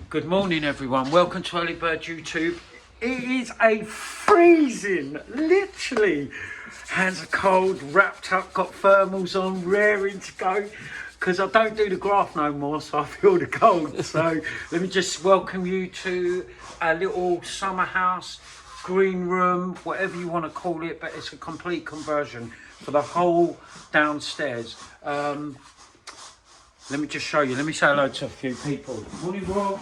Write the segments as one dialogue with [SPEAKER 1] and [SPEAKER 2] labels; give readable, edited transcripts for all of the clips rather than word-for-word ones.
[SPEAKER 1] Good morning everyone, welcome to Early Bird YouTube. It is a freezing, literally, hands are cold, wrapped up, got thermals on, raring to go, because I don't do the graph no more, so I feel the cold. So let me just welcome you to a little summer house, green room, whatever you want to call it, but it's a complete conversion for the whole downstairs. Let me just show you. Let me say hello to a few people. Morning, Rob.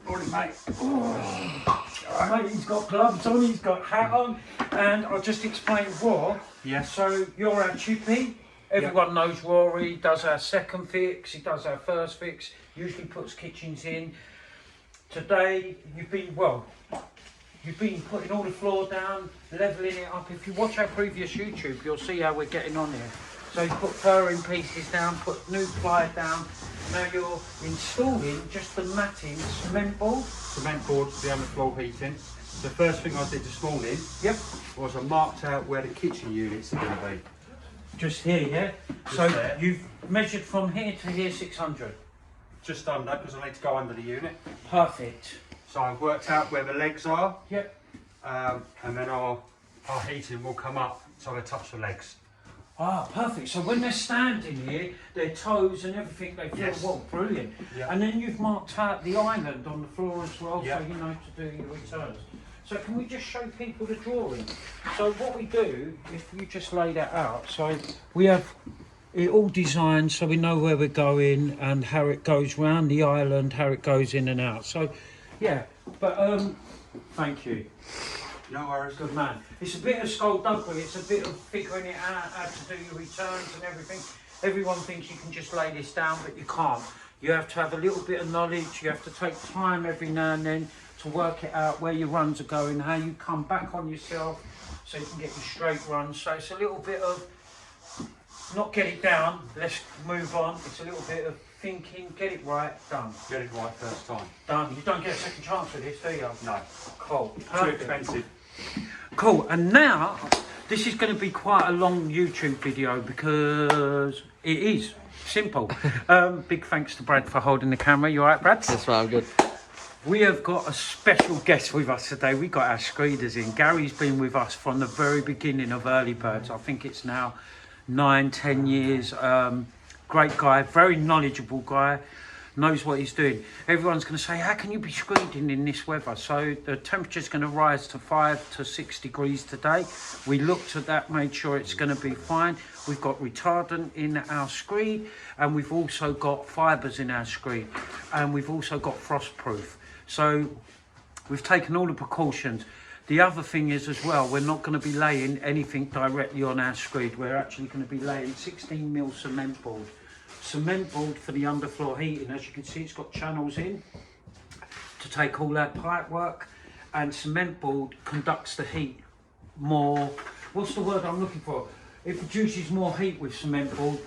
[SPEAKER 1] Morning, mate. Oh, mate, he's got gloves on, he's got hat on, and I'll just explain Rob. Yeah. So you're our chippy. Everyone knows Rory does our second fix. He does our first fix. Usually puts kitchens in. Today you've been putting all the floor down, leveling it up. If you watch our previous YouTube, you'll see how we're getting on here. So you put furring pieces down, put new ply down. Now you're installing just the matting cement board.
[SPEAKER 2] Cement board for the underfloor heating. The first thing I did this morning was I marked out where the kitchen units are going to be.
[SPEAKER 1] Just here, yeah?
[SPEAKER 2] Just
[SPEAKER 1] so
[SPEAKER 2] there.
[SPEAKER 1] You've measured from here to here 600.
[SPEAKER 2] Just under, because I need to go under the unit.
[SPEAKER 1] Perfect.
[SPEAKER 2] So I've worked out where the legs are.
[SPEAKER 1] Yep.
[SPEAKER 2] And then our heating will come up so they touch the legs.
[SPEAKER 1] Ah, perfect. So when they're standing here, their toes and everything, they feel, well, brilliant. Yep. And then you've marked out the island on the floor as well, so you know to do your returns. So can we just show people the drawing? So what we do, if you just lay that out, so we have it all designed so we know where we're going and how it goes round the island, how it goes in and out. So, yeah, but thank you.
[SPEAKER 2] No worries.
[SPEAKER 1] Good man. It's a bit of skullduggery, it's a bit of figuring it out, how to do your returns and everything. Everyone thinks you can just lay this down, but you can't. You have to have a little bit of knowledge, you have to take time every now and then to work it out, where your runs are going, how you come back on yourself so you can get your straight runs. So it's a little bit of, not get it down, let's move on. It's a little bit of thinking, get it right, done.
[SPEAKER 2] Get it right first time.
[SPEAKER 1] Done. You don't get a second chance with this, do you?
[SPEAKER 2] No.
[SPEAKER 1] Cool.
[SPEAKER 2] Too expensive.
[SPEAKER 1] Cool, and now this is going to be quite a long YouTube video because it is simple. Big thanks to Brad for holding the camera. You alright, Brad?
[SPEAKER 3] That's right, I'm good.
[SPEAKER 1] We have got a special guest with us today. We got our Screeders in. Gary's been with us from the very beginning of Early Birds. I think it's now 9-10 years. Great guy, very knowledgeable guy. Knows what he's doing. Everyone's going to say, how can you be screeding in this weather? So the temperature's going to rise to 5 to 6 degrees today. We looked at that, made sure it's going to be fine. We've got retardant in our screed, and we've also got fibres in our screed, and we've also got frostproof. So we've taken all the precautions. The other thing is as well, we're not going to be laying anything directly on our screed. We're actually going to be laying 16mm cement board. Cement board for the underfloor heating. As you can see, it's got channels in to take all that pipe work, and cement board conducts the heat more. What's the word I'm looking for? It produces more heat with cement board,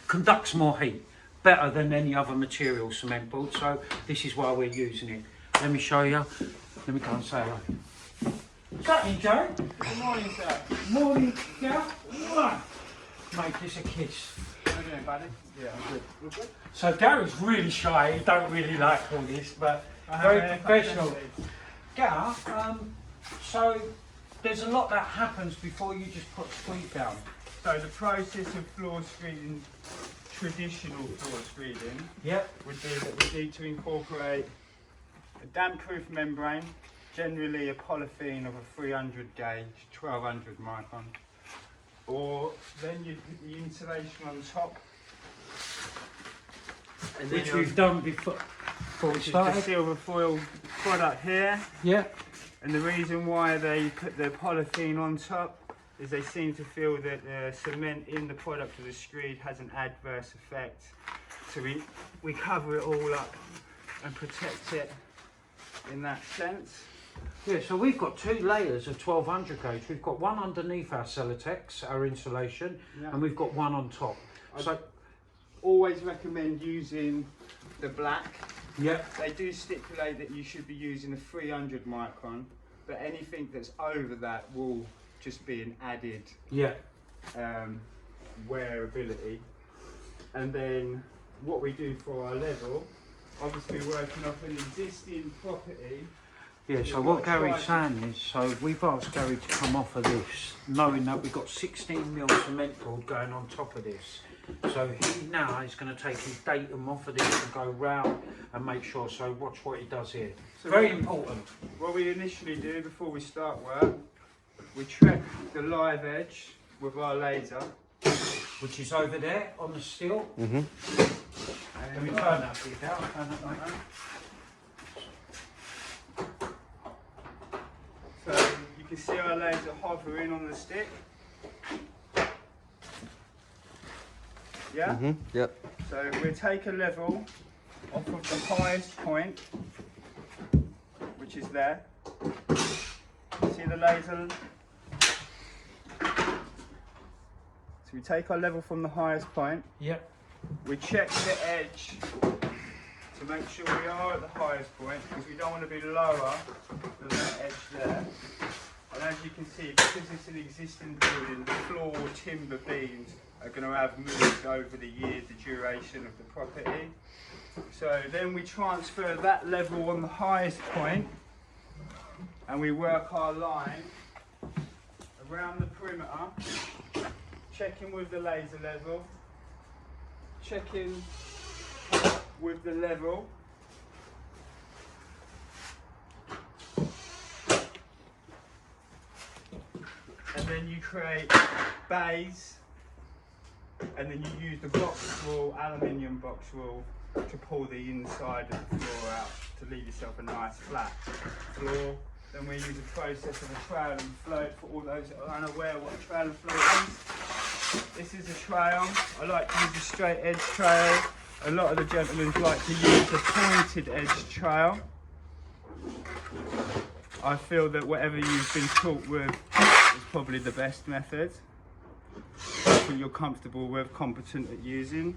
[SPEAKER 1] conducts more heat better than any other material, cement board. So this is why we're using it. Let me show you. Let me go and say hello. What's happening, Joe?
[SPEAKER 4] Good morning, sir.
[SPEAKER 1] Morning, Joe. Mate, this a kiss.
[SPEAKER 4] How are you doing, buddy? Yeah, I'm good. You're good?
[SPEAKER 1] So Gary's really shy, he don't really like all this, but very professional. Gary, so there's a lot that happens before you just put screed down.
[SPEAKER 4] So the process of floor screeding, traditional floor screeding, would be that we need to incorporate a damp-proof membrane, generally a polythene of a 300 gauge, 1200 micron. Or then you put the insulation on top,
[SPEAKER 1] Which we've done before we
[SPEAKER 4] which is the
[SPEAKER 1] started.
[SPEAKER 4] silver foil product here.
[SPEAKER 1] Yeah.
[SPEAKER 4] And the reason why they put the polythene on top is they seem to feel that the cement in the product of the screed has an adverse effect. So we cover it all up and protect it in that sense.
[SPEAKER 1] Yeah, so we've got 2 layers of 1200 gauge. We've got one underneath our Celotex, our insulation, and we've got one on top. So
[SPEAKER 4] always recommend using the black.
[SPEAKER 1] Yep.
[SPEAKER 4] They do stipulate that you should be using a 300 micron, but anything that's over that will just be an added wearability. And then what we do for our level, obviously working off an existing property.
[SPEAKER 1] Yeah, so what Gary's saying is, so we've asked Gary to come off of this, knowing that we've got 16 mil cement board going on top of this. So he now is going to take his datum off of this and go round and make sure, so watch what he does here.
[SPEAKER 4] So
[SPEAKER 1] very important.
[SPEAKER 4] What we initially do before we start work, we track the live edge with our laser.
[SPEAKER 1] Which is over there on the steel.
[SPEAKER 4] And
[SPEAKER 1] Can we turn that bit out? Turn that like that.
[SPEAKER 4] So you can see our laser hovering on the stick. Yeah?
[SPEAKER 3] Yep.
[SPEAKER 4] So we'll take a level off of the highest point, which is there. See the laser? So we take our level from the highest point.
[SPEAKER 1] Yep.
[SPEAKER 4] We check the edge to make sure we are at the highest point, because we don't want to be lower than that edge there. And as you can see, because it's an existing building, the floor timber beams are going to have moved over the years, the duration of the property. So then we transfer that level on the highest point and we work our line around the perimeter, checking with the laser level, checking with the level. And then you create bays, and then you use the box rule, aluminium box rule, to pull the inside of the floor out to leave yourself a nice flat floor. Then we use a process of a trail and float for all those that are unaware what a trail and float is. This is a trail. I like to use a straight edge trail. A lot of the gentlemen like to use a pointed edge trail. I feel that whatever you've been taught with is probably the best method. That you're comfortable with, competent at using.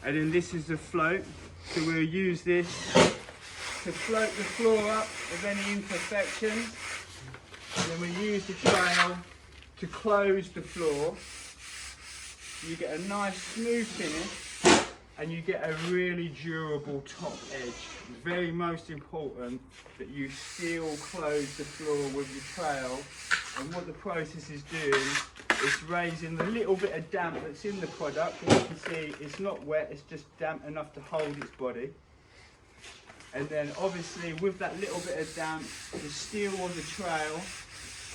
[SPEAKER 4] And then this is the float. So we'll use this to float the floor up with any imperfections. And then we use the trail to close the floor. You get a nice smooth finish and you get a really durable top edge. It's very most important that you seal close the floor with your trail. And what the process is doing is raising the little bit of damp that's in the product. As you can see, it's not wet, it's just damp enough to hold its body. And then obviously with that little bit of damp, the steel on the trail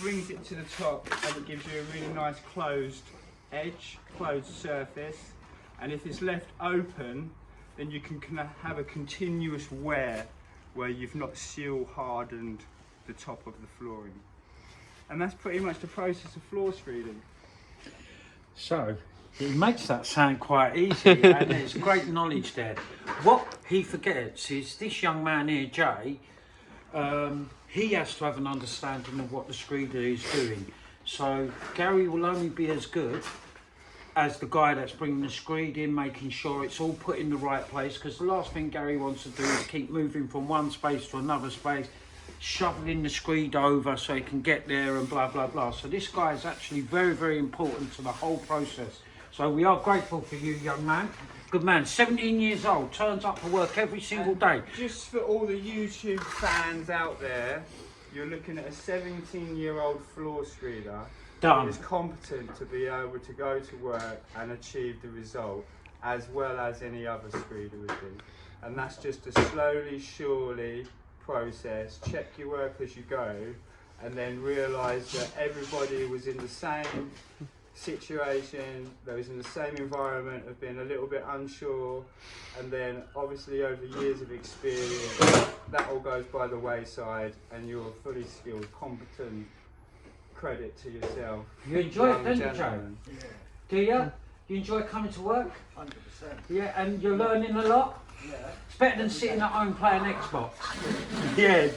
[SPEAKER 4] brings it to the top and it gives you a really nice closed edge, closed surface. And if it's left open, then you can have a continuous wear where you've not seal hardened the top of the flooring. And that's pretty much the process of floor screeding.
[SPEAKER 1] So, he makes that sound quite easy and there's great knowledge there. What he forgets is this young man here, Jay, he has to have an understanding of what the screeder is doing. So Gary will only be as good as the guy that's bringing the screed in, making sure it's all put in the right place, because the last thing Gary wants to do is keep moving from one space to another space, shoveling the screed over so he can get there and blah blah blah. So this guy is actually very, very important to the whole process. So we are grateful for you, young man. Good man, 17 years old, turns up for work every single day.
[SPEAKER 4] Just for all the YouTube fans out there, you're looking at a 17-year-old floor screeder
[SPEAKER 1] Done.
[SPEAKER 4] who is competent to be able to go to work and achieve the result as well as any other screeder would do. And that's just a slowly, surely process. Check your work as you go and then realise that everybody was in the same situation, they was in the same environment of being a little bit unsure, and then obviously over years of experience that all goes by the wayside and you're fully skilled, competent. Credit to yourself.
[SPEAKER 1] You enjoy it, don't you, Joe?
[SPEAKER 4] Gentlemen.
[SPEAKER 1] Yeah. Do you? You enjoy coming to work?
[SPEAKER 3] 100%.
[SPEAKER 1] Yeah, and you're learning a lot?
[SPEAKER 3] Yeah.
[SPEAKER 1] It's better than sitting at home playing Xbox. Yeah,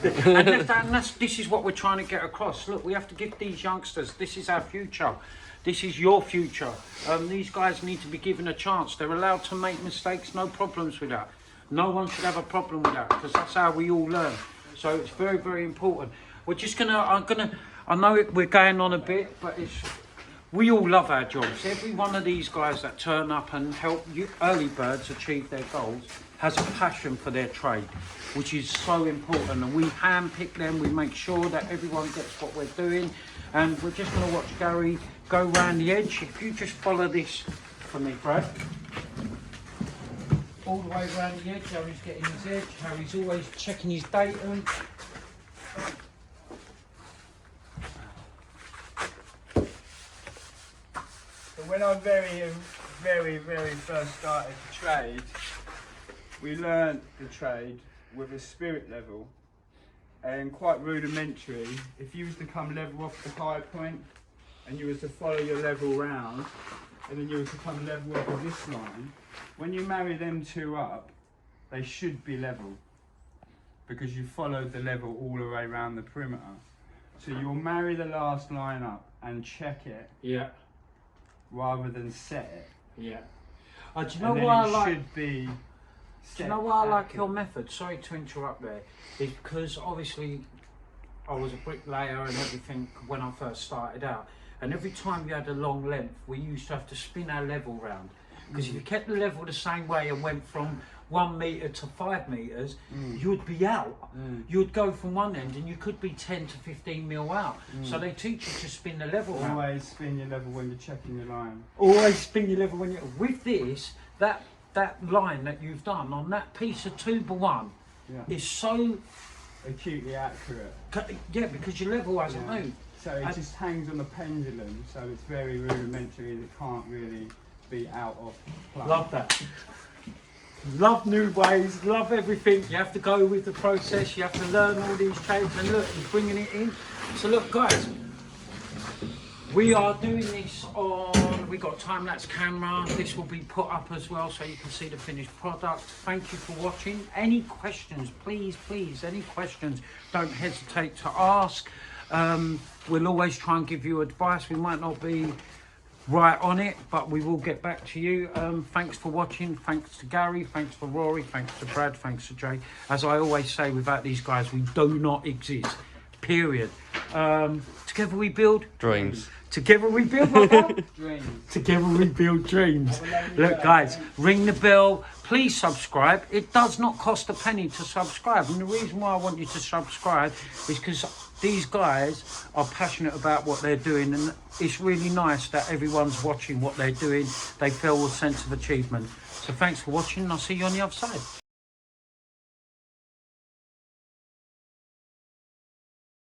[SPEAKER 1] and this is what we're trying to get across. Look, we have to give these youngsters, this is our future. This is your future. These guys need to be given a chance. They're allowed to make mistakes, no problems with that. No one should have a problem with that, because that's how we all learn. So it's very, very important. We're just I know we're going on a bit, but we all love our jobs. Every one of these guys that turn up and help you early birds achieve their goals has a passion for their trade, which is so important. And we handpick them, we make sure that everyone gets what we're doing. And we're just going to watch Gary go round the edge. If you just follow this for me, Brad. All the way around the edge, Harry's getting his edge, Harry's always checking his datum.
[SPEAKER 4] So when I very first started to trade, we learned the trade with a spirit level and quite rudimentary. If you was to come level off the high point and you was to follow your level round and then you was to come level off of this line, when you marry them two up, they should be level because you followed the level all the way around the perimeter. So you'll marry the last line up and check it,
[SPEAKER 1] Yeah,
[SPEAKER 4] rather than set it.
[SPEAKER 1] yeah. Do you know
[SPEAKER 4] And then
[SPEAKER 1] why I
[SPEAKER 4] it
[SPEAKER 1] like?
[SPEAKER 4] should be
[SPEAKER 1] Do
[SPEAKER 4] set
[SPEAKER 1] you know why I like
[SPEAKER 4] accurate.
[SPEAKER 1] your method? Sorry to interrupt there. Is because obviously I was a bricklayer and everything when I first started out. And every time you had a long length, we used to have to spin our level round. Because if you kept the level the same way and went from 1 metre to 5 metres, you'd be out. You'd go from one end and you could be 10 to 15 mil out. So they teach you to spin the level round.
[SPEAKER 4] Always spin your level when you're checking your line.
[SPEAKER 1] Always spin your level when you. With this, that line that you've done on that piece of 2x1 is so
[SPEAKER 4] Acutely accurate.
[SPEAKER 1] yeah, because your level hasn't moved.
[SPEAKER 4] So it just hangs on the pendulum, so it's very rudimentary and it can't really be out of place.
[SPEAKER 1] Love that. Love new ways, love everything. You have to go with the process, you have to learn all these trades, and look, he's bringing it in. So look guys, we are doing this on, we got time-lapse camera. This will be put up as well so you can see the finished product. Thank you for watching. Any questions, please, any questions, don't hesitate to ask. We'll always try and give you advice. We might not be right on it, but we will get back to you. Thanks for watching. Thanks to Gary, thanks for Rory, thanks to Brad, thanks to Jay. As I always say, without these guys we do not exist, period. Together we build
[SPEAKER 3] Dreams.
[SPEAKER 1] Together we build my brother.
[SPEAKER 4] Dreams.
[SPEAKER 1] Together we build dreams. Look guys, ring the bell, please subscribe. It does not cost a penny to subscribe, and the reason why I want you to subscribe is because these guys are passionate about what they're doing, and it's really nice that everyone's watching what they're doing. They feel a sense of achievement. So thanks for watching, and I'll see you on the other side.